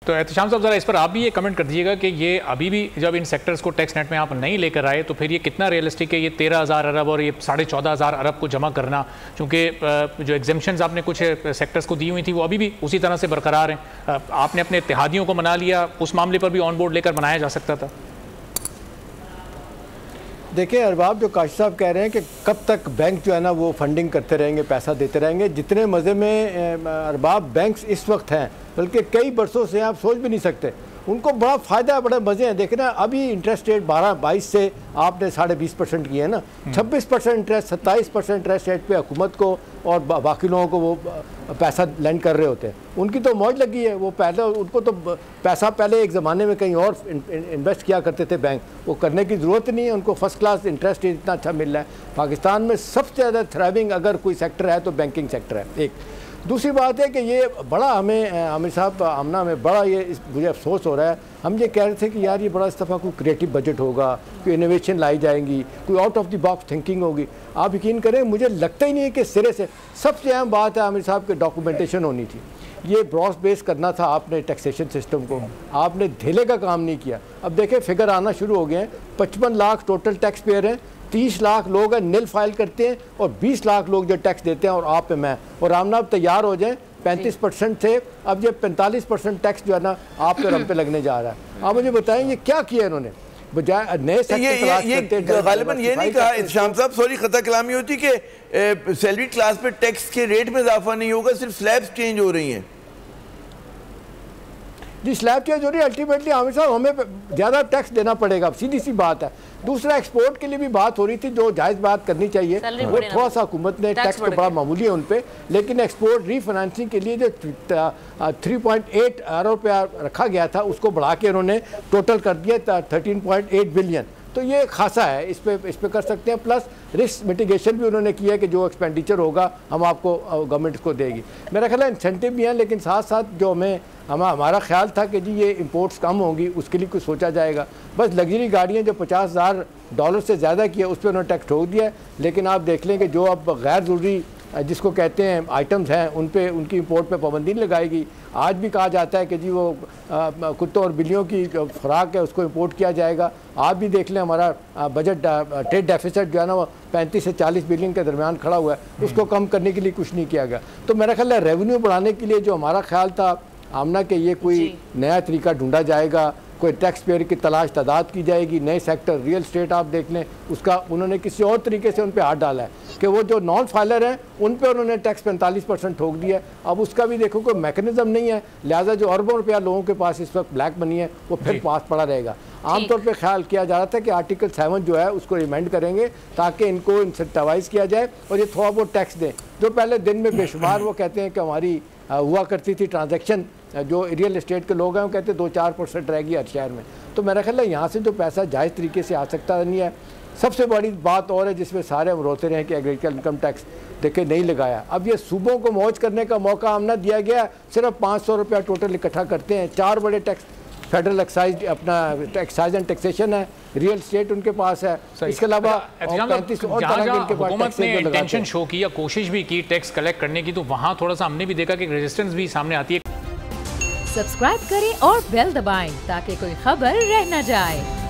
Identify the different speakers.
Speaker 1: तो एहतशाम साहब ज़रा इस पर आप भी ये कमेंट कर दीजिएगा कि ये अभी भी जब इन सेक्टर्स को टैक्स नेट में आप नहीं लेकर आए तो फिर ये कितना रियलिस्टिक है ये 13,000 अरब और ये 14,500 अरब को जमा करना, क्योंकि जो एग्जेम्पशंस आपने कुछ सेक्टर्स को दी हुई थी वो अभी भी उसी तरह से बरकरार हैं। आपने अपने इत्तेहादियों को मना लिया, उस मामले पर भी ऑन बोर्ड लेकर बनाया जा सकता था।
Speaker 2: देखिए अरबाब, जो काशिफ साहब कह रहे हैं कि कब तक बैंक जो है ना वो फंडिंग करते रहेंगे, पैसा देते रहेंगे, जितने मज़े में अरबाब बैंक्स इस वक्त हैं, बल्कि कई बरसों से आप सोच भी नहीं सकते, उनको बड़ा फ़ायदा है, बड़े मज़े हैं। देखना अभी इंटरेस्ट रेट 12-22 से आपने 20.5% किए हैं ना, 26% इंटरेस्ट, 27% इंटरेस्ट रेट पे हुकूमत को और बाकी लोगों को वो पैसा लेंड कर रहे होते हैं। उनकी तो मौज लगी है, वो पहले उनको तो पैसा पहले एक ज़माने में कहीं और इन्वेस्ट किया करते थे बैंक, वो करने की ज़रूरत नहीं है, उनको फर्स्ट क्लास इंटरेस्ट रेट इतना अच्छा मिल रहा है। पाकिस्तान में सबसे ज़्यादा थ्राइविंग अगर कोई सेक्टर है तो बैंकिंग सेक्टर है। एक दूसरी बात है कि ये बड़ा हमें आमिर साहब आमना में बड़ा ये मुझे अफसोस हो रहा है। हम ये कह रहे थे कि यार ये बड़ा इस दफ़ा कोई क्रिएटिव बजट होगा, कोई इनोवेशन लाई जाएंगी, कोई out of the box thinking होगी। आप यकीन करें मुझे लगता ही नहीं है कि सिरे से सबसे अहम बात है आमिर साहब की डॉक्यूमेंटेशन होनी थी। ये ब्रॉस बेस करना था आपने टैक्सेशन सिस्टम को, आपने धेले का काम नहीं किया। अब देखें फिगर आना शुरू हो गए हैं, 55 लाख टोटल टैक्स पेयर हैं, 30 लाख लोग हैं नील फाइल करते हैं और 20 लाख लोग जो टैक्स देते हैं। और आप पे मैं और आमना अब तैयार हो जाएं, 35% थे, अब ये 45% टैक्स जो है ना आप पे रम पे लगने जा रहा है। आप मुझे बताएं ये क्या किया इन्होंने, बजाय नए सेक्टर
Speaker 3: गालिबन ये नहीं कहा इत्शाम साहब, सॉरी खता कलामी होती कि सैलरी क्लास पे टैक्स के रेट में इजाफा नहीं होगा, सिर्फ स्लैब्स चेंज हो रही हैं।
Speaker 2: जी स्लैब चेंज हो रही है, अल्टीमेटली आमिर साहब हमें ज़्यादा टैक्स देना पड़ेगा, सीधी सी बात है। दूसरा एक्सपोर्ट के लिए भी बात हो रही थी, जो जायज़ बात करनी चाहिए, वो थोड़ा सा हुकूमत ने टैक्स तो बड़ा मामूली है उन पर, लेकिन एक्सपोर्ट रीफाइनेंसिंग के लिए जो 3.8 अरब रुपया रखा गया था उसको बढ़ा के उन्होंने टोटल कर दिया 13.8 बिलियन। तो ये खासा है, इस पे कर सकते हैं। प्लस रिस्क मिटिगेशन भी उन्होंने किया है कि जो एक्सपेंडिचर होगा हम आपको गवर्नमेंट को देगी। मेरा ख्याल है इंसेंटिव भी हैं, लेकिन साथ साथ जो हमारा ख्याल था कि जी ये इंपोर्ट्स कम होंगी, उसके लिए कुछ सोचा जाएगा। बस लग्जरी गाड़ियाँ जो $50,000 से ज़्यादा की है उस पर उन्होंने टैक्स ठोक दिया है। लेकिन आप देख लें कि जो अब गैर ज़रूरी जिसको कहते हैं आइटम्स हैं उन पे उनकी इंपोर्ट पे पाबंदी लगाएगी। आज भी कहा जाता है कि जी वो कुत्तों और बिल्लियों की खुराक है उसको इंपोर्ट किया जाएगा। आप भी देख लें हमारा बजट ट्रेड डेफिसिट जो है ना वो 35 से 40 बिलियन के दरमियान खड़ा हुआ है, उसको कम करने के लिए कुछ नहीं किया गया। तो मेरा ख्याल है रेवेन्यू बढ़ाने के लिए जो हमारा ख्याल था आमना के ये कोई नया तरीका ढूंढा जाएगा, कोई टैक्स पेयर की तलाश तादाद की जाएगी। नए सेक्टर रियल स्टेट आप देख लें, उसका उन्होंने किसी और तरीके से उन पर हाथ डाला है कि वो जो नॉन फाइलर हैं उन पे उन्होंने टैक्स 45% ठोक दिया है। अब उसका भी देखो कोई मैकेनिज्म नहीं है, लिहाजा जो अरबों रुपया लोगों के पास इस वक्त ब्लैक मनी है वो फिर पास पड़ा रहेगा। आमतौर पर ख्याल किया जा रहा था कि आर्टिकल 7 जो है उसको रिमाइंड करेंगे ताकि इनको इंसेंटिवाइज किया जाए और ये थोड़ा बहुत टैक्स दें। जो पहले दिन में बेशुमार वो कहते हैं कि हमारी हुआ करती थी ट्रांजैक्शन, जो रियल एस्टेट के लोग हैं वो कहते हैं 2-4% रहेगी हर शहर में। तो मेरा ख्याल है यहाँ से जो पैसा जायज़ तरीके से आ सकता नहीं है। सबसे बड़ी बात और है जिसमें सारे हम रोते रहे कि एग्रीकल्चर इनकम टैक्स देखे नहीं लगाया। अब ये सूबों को मौज करने का मौका हमने दिया गया, सिर्फ 500 रुपया टोटल इकट्ठा करते हैं। 4 बड़े टैक्स फेडरल एक्साइज अपना एक्साइज एंड टैक्सेशन है, रियल स्टेट उनके पास है, इसके अलावा 35 और
Speaker 1: हुकूमत ने इंटेंशन शो की या कोशिश भी की टैक्स कलेक्ट करने की, तो वहाँ थोड़ा सा हमने भी देखा कि रेजिस्टेंस भी सामने आती है।
Speaker 4: सब्सक्राइब करें और बेल दबाएं ताकि कोई खबर रह न जाए।